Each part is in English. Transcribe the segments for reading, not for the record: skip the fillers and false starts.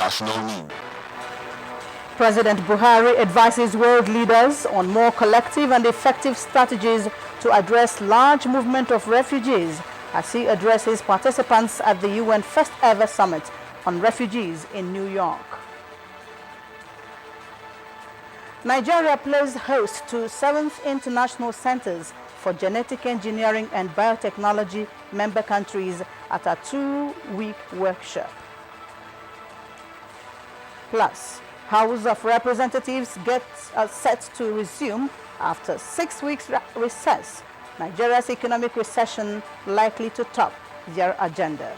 International News. President Buhari advises world leaders on more collective and effective strategies to address large movement of refugees as he addresses participants at the UN first ever summit on refugees in New York. Nigeria plays host to 7th International Centers for Genetic Engineering and Biotechnology member countries at a 2-week workshop. Plus, House of Representatives gets set to resume after 6 weeks recess. Nigeria's economic recession likely to top their agenda.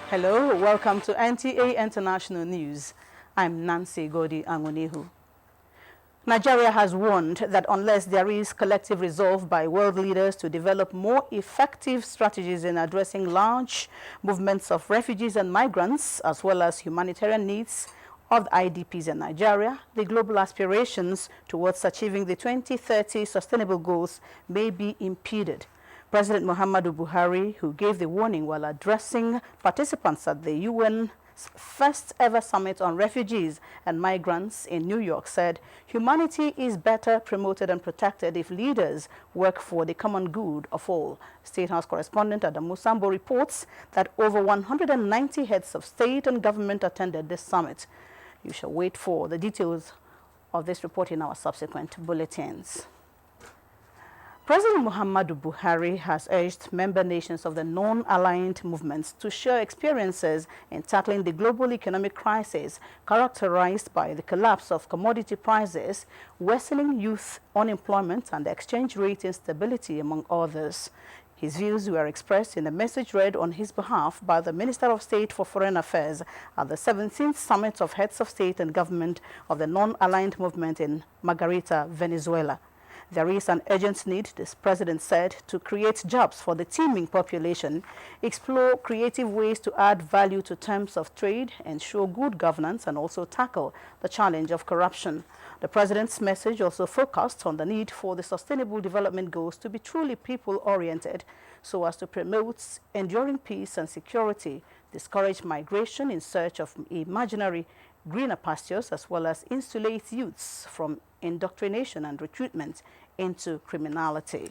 Hello, welcome to NTA International News. I'm Nancy Godi Angonihu. Nigeria has warned that unless there is collective resolve by world leaders to develop more effective strategies in addressing large movements of refugees and migrants, as well as humanitarian needs of the IDPs in Nigeria, the global aspirations towards achieving the 2030 sustainable goals may be impeded. President Muhammadu Buhari, who gave the warning while addressing participants at the UN first ever summit on refugees and migrants in New York, said humanity is better promoted and protected if leaders work for the common good of all. State House correspondent Adamu Sambo reports that over 190 heads of state and government attended this summit. You shall wait for the details of this report in our subsequent bulletins. President Muhammadu Buhari has urged member nations of the non-aligned movements to share experiences in tackling the global economic crisis characterized by the collapse of commodity prices, worsening youth unemployment, and exchange rate instability, among others. His views were expressed in a message read on his behalf by the Minister of State for Foreign Affairs at the 17th Summit of Heads of State and Government of the Non-Aligned Movement in Margarita, Venezuela. There is an urgent need, this president said, to create jobs for the teeming population, explore creative ways to add value to terms of trade, ensure good governance, and also tackle the challenge of corruption. The president's message also focused on the need for the Sustainable Development Goals to be truly people-oriented so as to promote enduring peace and security, discourage migration in search of imaginary greener pastures, as well as insulate youths from indoctrination and recruitment into criminality.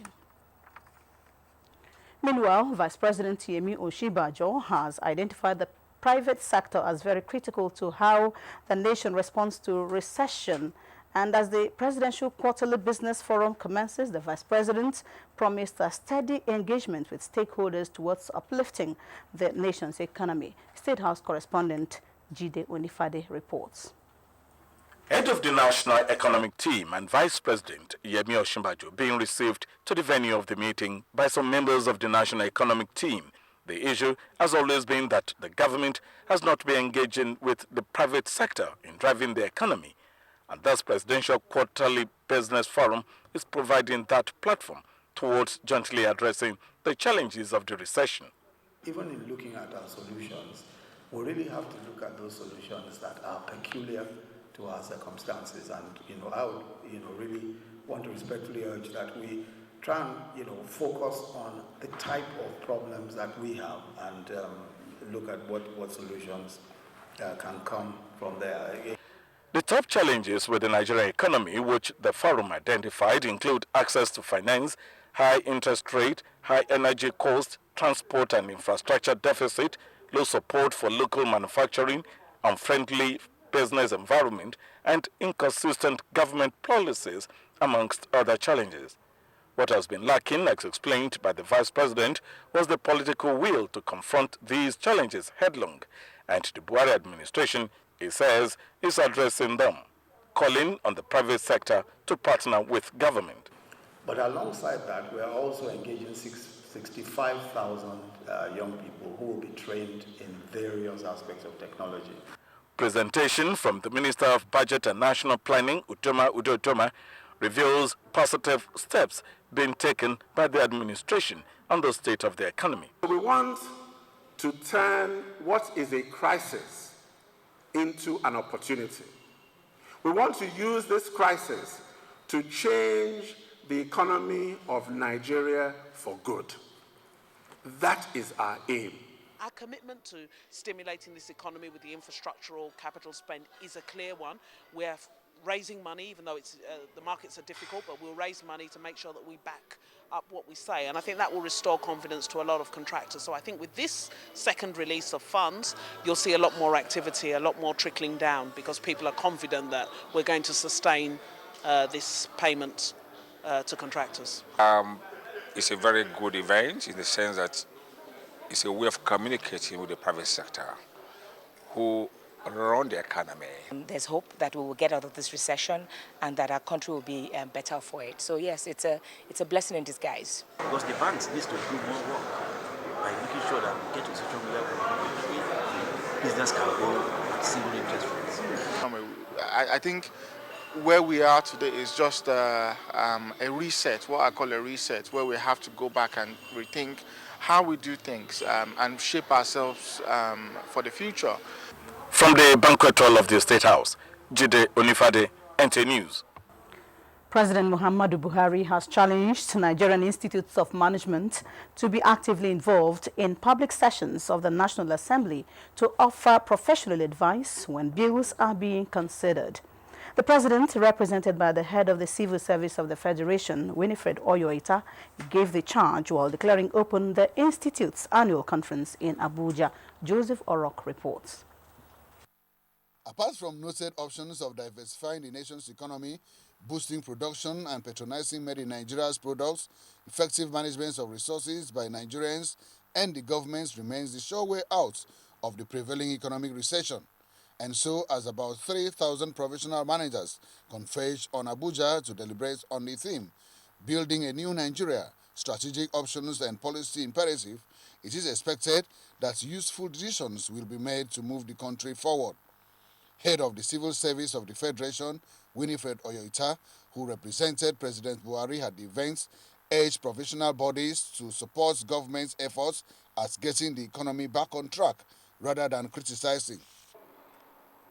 Meanwhile, Vice President Yemi Osinbajo has identified the private sector as very critical to how the nation responds to recession. And as the Presidential Quarterly Business Forum commences, the Vice President promised a steady engagement with stakeholders towards uplifting the nation's economy. State House correspondent Jide Onifade reports. Head of the National Economic Team and Vice President Yemi Osinbajo being received to the venue of the meeting by some members of the National Economic Team. The issue has always been that the government has not been engaging with the private sector in driving the economy, and thus Presidential Quarterly Business Forum is providing that platform towards jointly addressing the challenges of the recession. Even in looking at our solutions, we really have to look at those solutions that are peculiar to our circumstances, and I would really want to respectfully urge that we try and focus on the type of problems that we have and look at what solutions can come from there. The top challenges with the Nigerian economy, which the forum identified, include access to finance, high interest rate, high energy cost, transport and infrastructure deficit, low support for local manufacturing, unfriendly business environment, and inconsistent government policies, amongst other challenges. What has been lacking, as explained by the Vice President, was the political will to confront these challenges headlong, and the Buhari administration, he says, is addressing them, calling on the private sector to partner with government. But alongside that, we are also engaging 65,000 young people who will be trained in various aspects of technology. Presentation from the Minister of Budget and National Planning, Udo Utoma, reveals positive steps being taken by the administration on the state of the economy. We want to turn what is a crisis into an opportunity. We want to use this crisis to change the economy of Nigeria for good. That is our aim. Our commitment to stimulating this economy with the infrastructural capital spend is a clear one. We're raising money, even though the markets are difficult, but we'll raise money to make sure that we back up what we say. And I think that will restore confidence to a lot of contractors. So I think with this second release of funds, you'll see a lot more activity, a lot more trickling down, because people are confident that we're going to sustain this payment to contractors. It's a very good event in the sense that it's a way of communicating with the private sector who run the economy. There's hope that we will get out of this recession and that our country will be better for it. So yes, it's a blessing in disguise. Because the banks need to do more work by making sure that we get to a certain level where business can go at single interest rates. I think where we are today is just a reset, what I call a reset, where we have to go back and rethink how we do things and shape ourselves for the future. From the banquet hall of the State House, Jide Onifade, NTA News. President Muhammadu Buhari has challenged Nigerian institutes of management to be actively involved in public sessions of the National Assembly to offer professional advice when bills are being considered. The president, represented by the head of the Civil Service of the Federation, Winifred Oyoita, gave the charge while declaring open the Institute's annual conference in Abuja. Joseph Orok reports. Apart from noted options of diversifying the nation's economy, boosting production and patronizing made in Nigeria's products, effective management of resources by Nigerians and the governments remains the sure way out of the prevailing economic recession. And so, as about 3,000 professional managers converge on Abuja to deliberate on the theme, Building a New Nigeria, Strategic Options and Policy Imperative, it is expected that useful decisions will be made to move the country forward. Head of the Civil Service of the Federation, Winifred Oyoita, who represented President Buhari at the event, urged professional bodies to support government's efforts at getting the economy back on track rather than criticizing.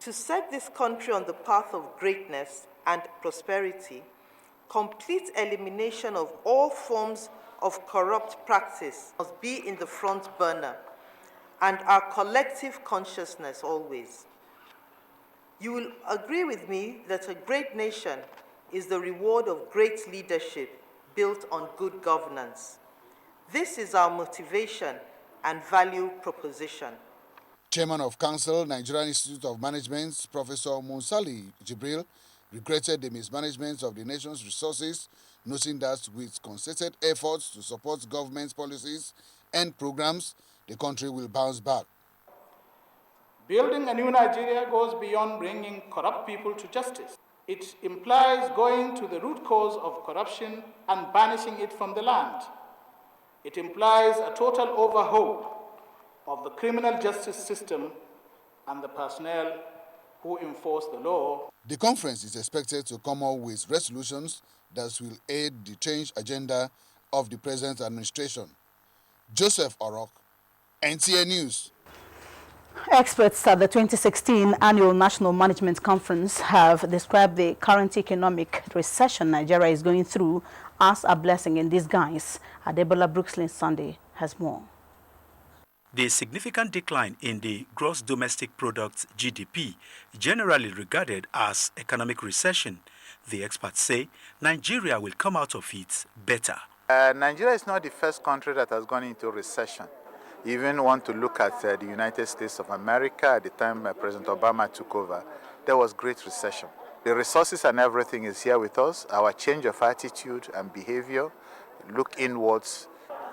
To set this country on the path of greatness and prosperity, complete elimination of all forms of corrupt practice must be in the front burner, and our collective consciousness always. You will agree with me that a great nation is the reward of great leadership built on good governance. This is our motivation and value proposition. Chairman of Council, Nigerian Institute of Management, Professor Munsali Jibril, regretted the mismanagement of the nation's resources, noting that with concerted efforts to support government policies and programs, the country will bounce back. Building a new Nigeria goes beyond bringing corrupt people to justice. It implies going to the root cause of corruption and banishing it from the land. It implies a total overhaul of the criminal justice system and the personnel who enforce the law. The conference is expected to come up with resolutions that will aid the change agenda of the present administration. Joseph Orok, NTA News. Experts at the 2016 Annual National Management Conference have described the current economic recession Nigeria is going through as a blessing in disguise. Adebola Brookslyn Sunday has more. The significant decline in the gross domestic product GDP, generally regarded as economic recession, the experts say Nigeria will come out of it better. Nigeria is not the first country that has gone into recession. You even want to look at the United States of America at the time President Obama took over. There was great recession. The resources and everything is here with us. Our change of attitude and behavior, look inwards,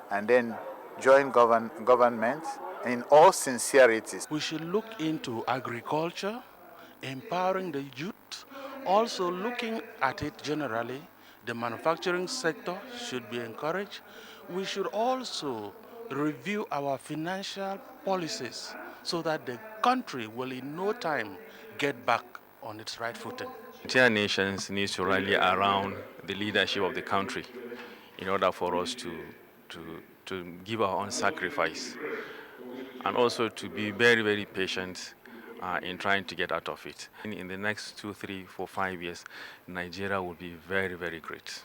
and then join government in all sincerity. We should look into agriculture, empowering the youth, also looking at it generally. The manufacturing sector should be encouraged. We should also review our financial policies so that the country will in no time get back on its right footing. Entire nations needs to rally around the leadership of the country in order for us to give our own sacrifice and also to be very, very patient in trying to get out of it. In the next 2, 3, 4, 5 years, Nigeria will be very, very great.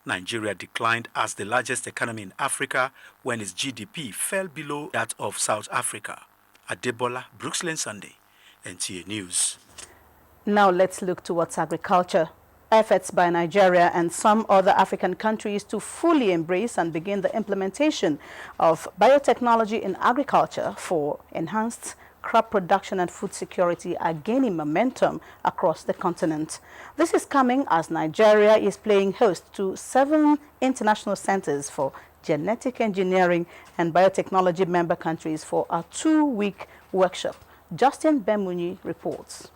Nigeria declined as the largest economy in Africa when its GDP fell below that of South Africa. Adebola, Brooksland Sunday, NTA News. Now let's look towards agriculture. Efforts by Nigeria and some other African countries to fully embrace and begin the implementation of biotechnology in agriculture for enhanced crop production and food security are gaining momentum across the continent. This is coming as Nigeria is playing host to 7 international centers for genetic engineering and biotechnology member countries for a 2-week workshop. Justin Bemunyi reports.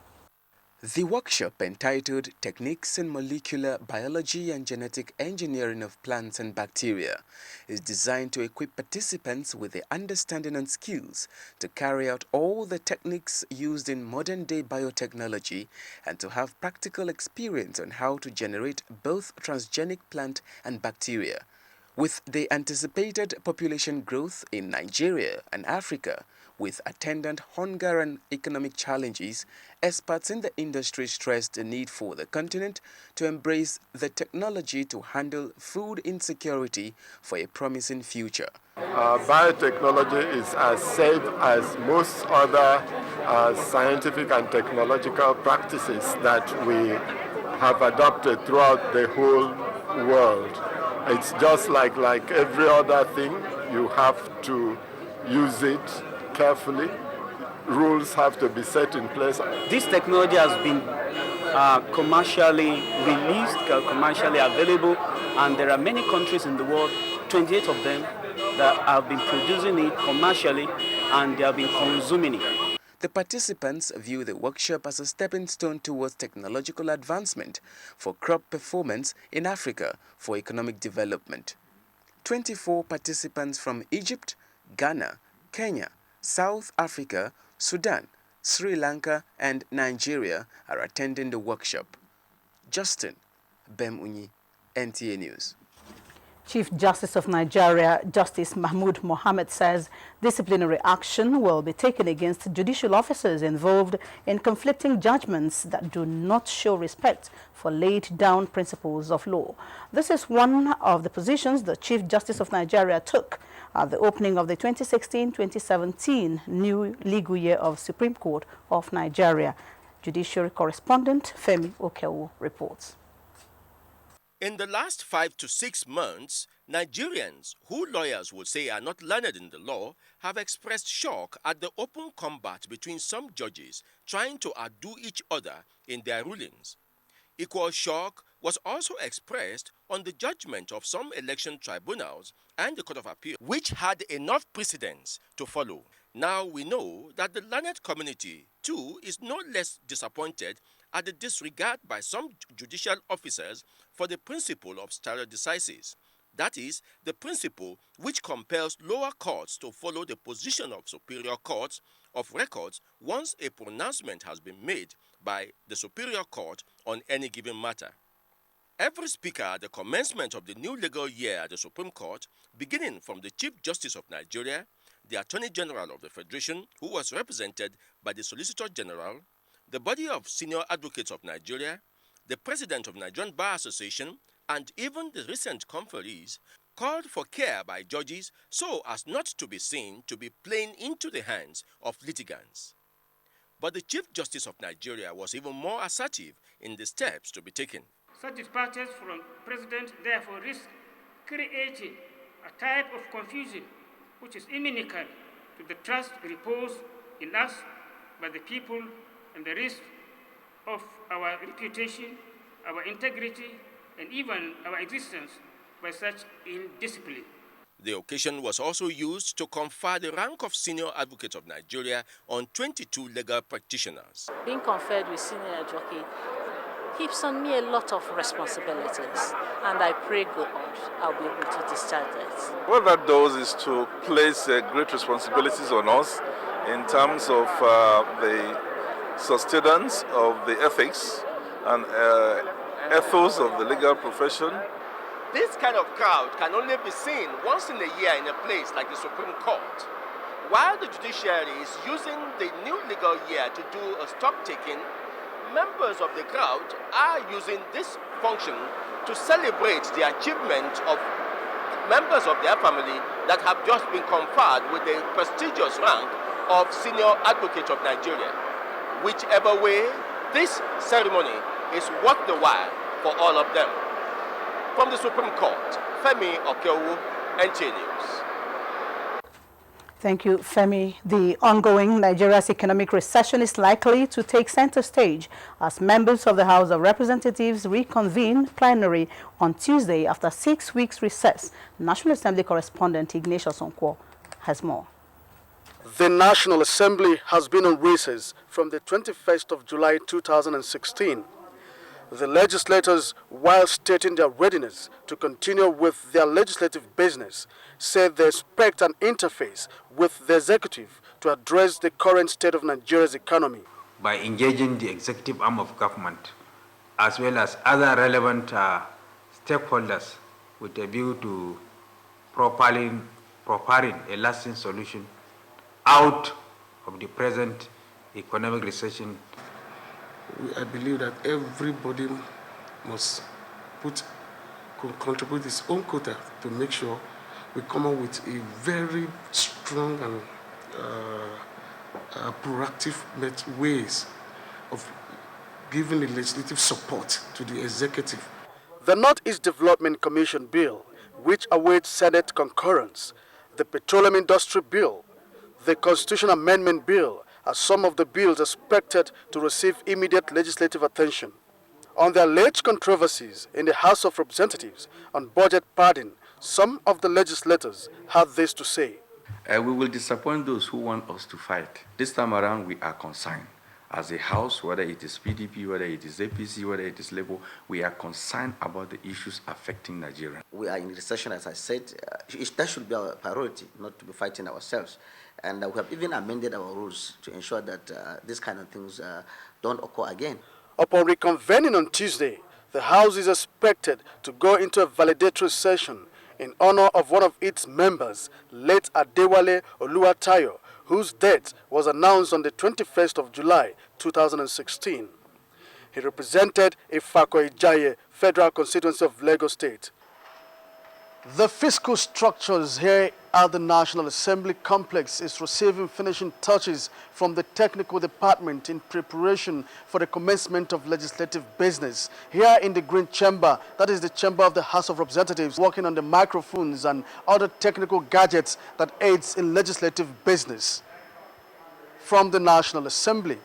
The workshop, entitled Techniques in Molecular Biology and Genetic Engineering of Plants and Bacteria, is designed to equip participants with the understanding and skills to carry out all the techniques used in modern-day biotechnology and to have practical experience on how to generate both transgenic plant and bacteria. With the anticipated population growth in Nigeria and Africa, with attendant hunger and economic challenges, experts in the industry stressed the need for the continent to embrace the technology to handle food insecurity for a promising future. Biotechnology is as safe as most other scientific and technological practices that we have adopted throughout the whole world. It's just like every other thing, you have to use it carefully. Rules have to be set in place. This technology has been commercially released, commercially available, and there are many countries in the world, 28 of them, that have been producing it commercially and they have been consuming it. The participants view the workshop as a stepping stone towards technological advancement for crop performance in Africa for economic development. 24 participants from Egypt, Ghana, Kenya, South Africa, Sudan, Sri Lanka, and Nigeria are attending the workshop. Justin Bemunyi, NTA News. Chief Justice of Nigeria, Justice Mahmood Mohammed, says disciplinary action will be taken against judicial officers involved in conflicting judgments that do not show respect for laid down principles of law. This is one of the positions the Chief Justice of Nigeria took at the opening of the 2016-2017 new legal year of Supreme Court of Nigeria. Judiciary correspondent Femi Okewo reports. In the last 5 to 6 months, Nigerians, who lawyers would say are not learned in the law, have expressed shock at the open combat between some judges trying to outdo each other in their rulings. Equal shock was also expressed on the judgment of some election tribunals and the Court of Appeal, which had enough precedents to follow. Now we know that the learned community, too, is no less disappointed at the disregard by some judicial officers for the principle of stare decisis. That is, the principle which compels lower courts to follow the position of superior courts of records once a pronouncement has been made by the superior court on any given matter. Every speaker at the commencement of the new legal year at the Supreme Court, beginning from the Chief Justice of Nigeria, the Attorney General of the Federation, who was represented by the Solicitor General, the body of senior advocates of Nigeria, the president of Nigerian Bar Association, and even the recent conferees, called for care by judges so as not to be seen to be playing into the hands of litigants. But the Chief Justice of Nigeria was even more assertive in the steps to be taken. Such departures from President therefore risk creating a type of confusion which is inimical to the trust reposed in us by the people and the risk of our reputation, our integrity, and even our existence by such indiscipline. The occasion was also used to confer the rank of Senior Advocate of Nigeria on 22 legal practitioners. Being conferred with Senior Advocate heaps on me a lot of responsibilities, and I pray God I'll be able to discharge it. What that does is to place great responsibilities on us in terms of the sustenance of the ethics and ethos of the legal profession. This kind of crowd can only be seen once in a year in a place like the Supreme Court. While the judiciary is using the new legal year to do a stock taking, members of the crowd are using this function to celebrate the achievement of members of their family that have just been conferred with the prestigious rank of Senior Advocate of Nigeria. Whichever way, this ceremony is worth the while for all of them. From the Supreme Court, Femi Okeowo, NTA News. Thank you, Femi. The ongoing Nigeria's economic recession is likely to take center stage as members of the House of Representatives reconvene plenary on Tuesday after 6 weeks recess. National Assembly correspondent Ignatius Onkwo has more. The National Assembly has been on recess from the 21st of July 2016. The legislators, while stating their readiness to continue with their legislative business, said they expect an interface with the executive to address the current state of Nigeria's economy. By engaging the executive arm of government, as well as other relevant stakeholders with a view to preparing a lasting solution out of the present economic recession. I believe that everybody must contribute his own quota to make sure we come up with a very strong and proactive ways of giving the legislative support to the executive. The Northeast Development Commission Bill, which awaits Senate concurrence, the Petroleum Industry Bill, the Constitution Amendment Bill, are some of the bills expected to receive immediate legislative attention. On the alleged controversies in the House of Representatives on budget padding, some of the legislators had this to say. We will disappoint those who want us to fight. This time around, we are concerned. As a House, whether it is PDP, whether it is APC, whether it is Labour, we are concerned about the issues affecting Nigeria. We are in recession, as I said. That should be our priority, not to be fighting ourselves. And we have even amended our rules to ensure that these kind of things don't occur again. Upon reconvening on Tuesday, the House is expected to go into a valedictory session in honor of one of its members, late Adewale Oluwatayo, whose death was announced on the 21st of July 2016. He represented Ifako Ijaye, Federal Constituency of Lagos State. The fiscal structures here at the National Assembly complex is receiving finishing touches from the technical department in preparation for the commencement of legislative business. Here in the Green Chamber, that is the chamber of the House of Representatives, working on the microphones and other technical gadgets that aids in legislative business. From the National Assembly,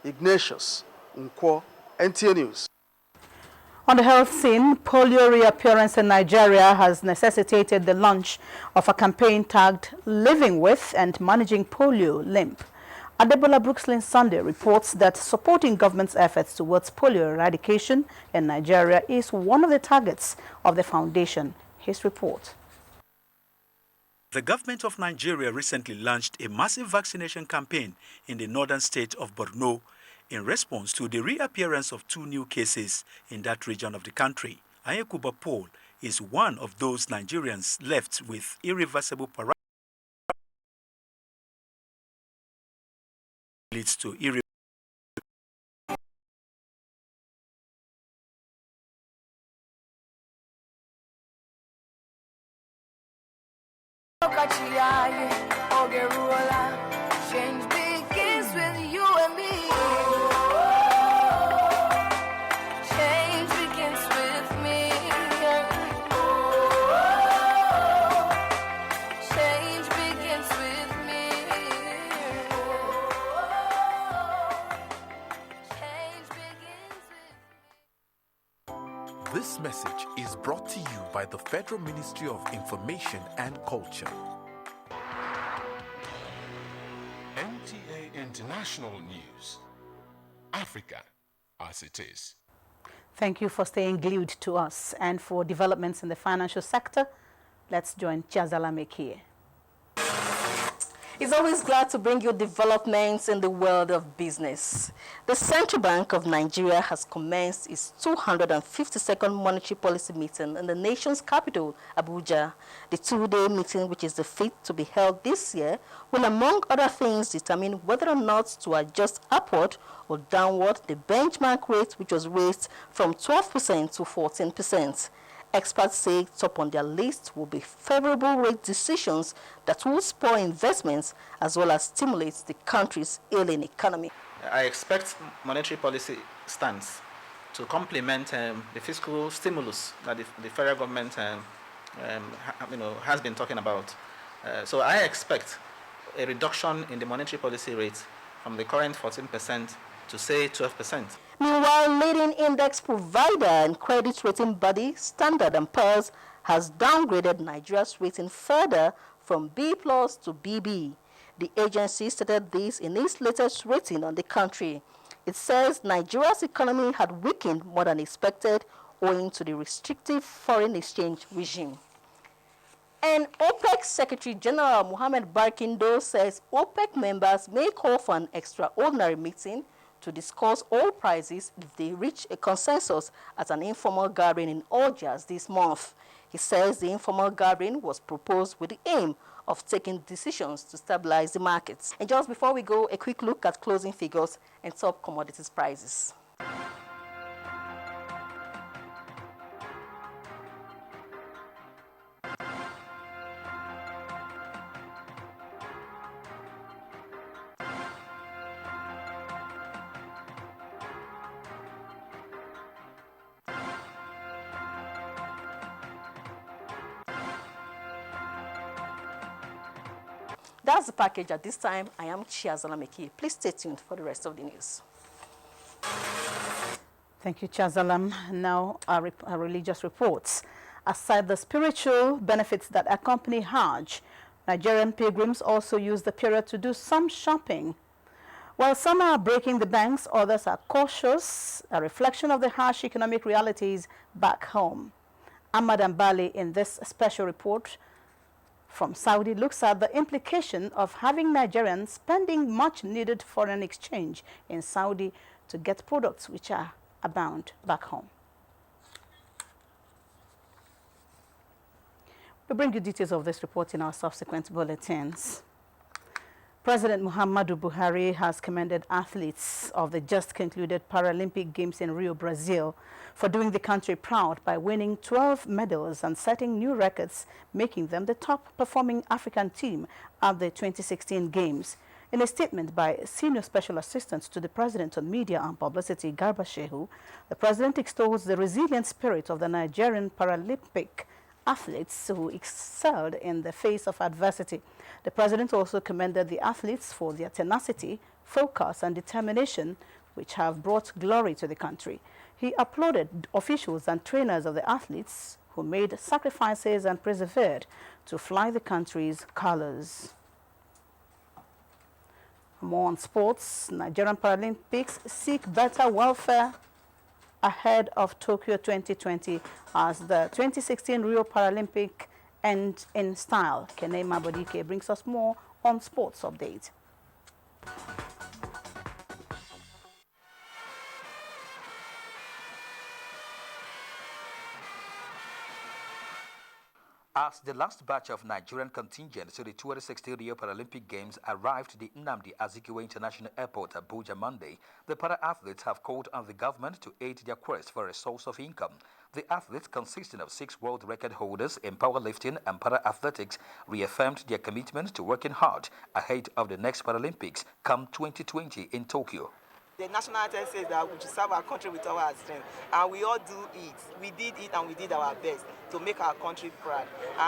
Ignatius Onkwo, NTA News. On the health scene, polio reappearance in Nigeria has necessitated the launch of a campaign tagged Living With and Managing Polio Limp. Adebola Brookslyn Sunday reports that supporting government's efforts towards polio eradication in Nigeria is one of the targets of the foundation. His report. The government of Nigeria recently launched a massive vaccination campaign in the northern state of Borno in response to the reappearance of 2 new cases in that region of the country. Ayekuba Paul is one of those Nigerians left with irreversible paralysis. Leads to irreversible. Change begins with you and me. Change begins with me. Change begins with me. Change begins with me. This message is brought to you by the Federal Ministry of Information and Culture. NTA International News. Africa as it is. Thank you for staying glued to us. And for developments in the financial sector, let's join Chazala Mekie. It's always glad to bring you developments in the world of business. The Central Bank of Nigeria has commenced its 252nd monetary policy meeting in the nation's capital, Abuja. The two-day meeting, which is the fifth to be held this year, will, among other things, determine whether or not to adjust upward or downward the benchmark rate, which was raised from 12% to 14%. Experts say top on their list will be favorable rate decisions that will spur investments as well as stimulate the country's ailing economy. I expect monetary policy stance to complement the fiscal stimulus that the federal government has been talking about. So I expect a reduction in the monetary policy rate from the current 14% to say 12%. Meanwhile, leading index provider and credit rating body Standard & Poor's has downgraded Nigeria's rating further from B+ to BB. The agency stated this in its latest rating on the country. It says Nigeria's economy had weakened more than expected owing to the restrictive foreign exchange regime. And OPEC Secretary General Mohammed Barkindo says OPEC members may call for an extraordinary meeting to discuss oil prices if they reach a consensus at an informal gathering in Abuja this month. He says the informal gathering was proposed with the aim of taking decisions to stabilize the markets. And just before we go, a quick look at closing figures and top commodities prices. That's the package at this time. I am Chiazala Meki. Please stay tuned for the rest of the news. Thank you, Chazalam. Now, our religious reports. Aside the spiritual benefits that accompany Hajj, Nigerian pilgrims also use the period to do some shopping. While some are breaking the banks, others are cautious, a reflection of the harsh economic realities back home. Ahmad Ambali, in this special report from Saudi, looks at the implication of having Nigerians spending much needed foreign exchange in Saudi to get products which are abound back home. We'll bring you details of this report in our subsequent bulletins. President Muhammadu Buhari has commended athletes of the just concluded Paralympic Games in Rio, Brazil, for doing the country proud by winning 12 medals and setting new records, making them the top-performing African team at the 2016 Games. In a statement by Senior Special Assistant to the President on Media and Publicity, Garba Shehu, the President extols the resilient spirit of the Nigerian Paralympic athletes who excelled in the face of adversity. The President also commended the athletes for their tenacity, focus, and determination, which have brought glory to the country. He applauded officials and trainers of the athletes who made sacrifices and persevered to fly the country's colors. More on sports. Nigerian Paralympics seek better welfare ahead of Tokyo 2020 as the 2016 Rio Paralympic end in style. Kene Mabodike brings us more on sports update. As the last batch of Nigerian contingents to the 2016 Rio Paralympic Games arrived at the Nnamdi Azikiwe International Airport, Abuja, Monday, the para-athletes have called on the government to aid their quest for a source of income. The athletes, consisting of 6 world record holders in powerlifting and para-athletics, reaffirmed their commitment to working hard ahead of the next Paralympics come 2020 in Tokyo. The national anthem says that we should serve our country with all our strength, and we all do it. We did it and we did our best to make our country proud.